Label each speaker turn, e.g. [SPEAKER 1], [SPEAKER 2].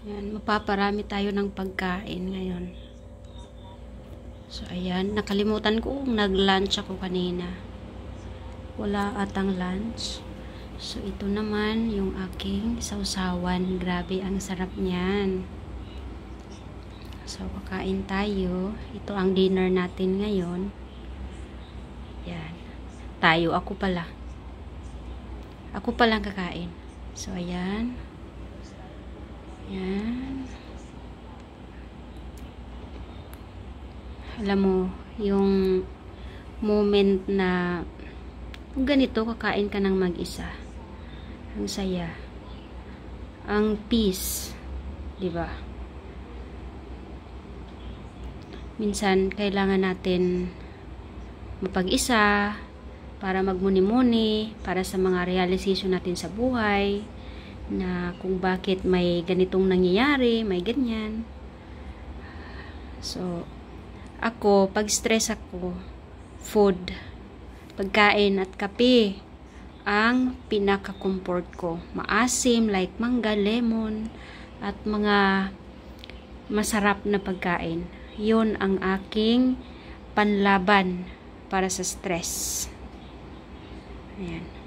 [SPEAKER 1] Ayan, mapaparami tayo ng pagkain ngayon. So, ayan. Nakalimutan ko kung nag-lunch ako kanina. Wala atang lunch. So, ito naman yung aking sausawan. Grabe, ang sarap niyan. So, kakain tayo. Ito ang dinner natin ngayon. Yan. Tayo. Ako pala. Ako palang kakain. So, ayan. Yan. Alam mo, yung moment na ganito, kakain ka ng mag-isa. Ang saya. Ang peace. Diba? Minsan, kailangan natin mapag-isa para magmuni-muni, para sa mga realization natin sa buhay, na kung bakit may ganitong nangyayari, may ganyan. So, ako, pag stress ako, food, pagkain at kape, ang pinaka-comfort ko. Maasim, like mangga, lemon, at mga masarap na pagkain. Yun ang aking panlaban para sa stress. Ayan.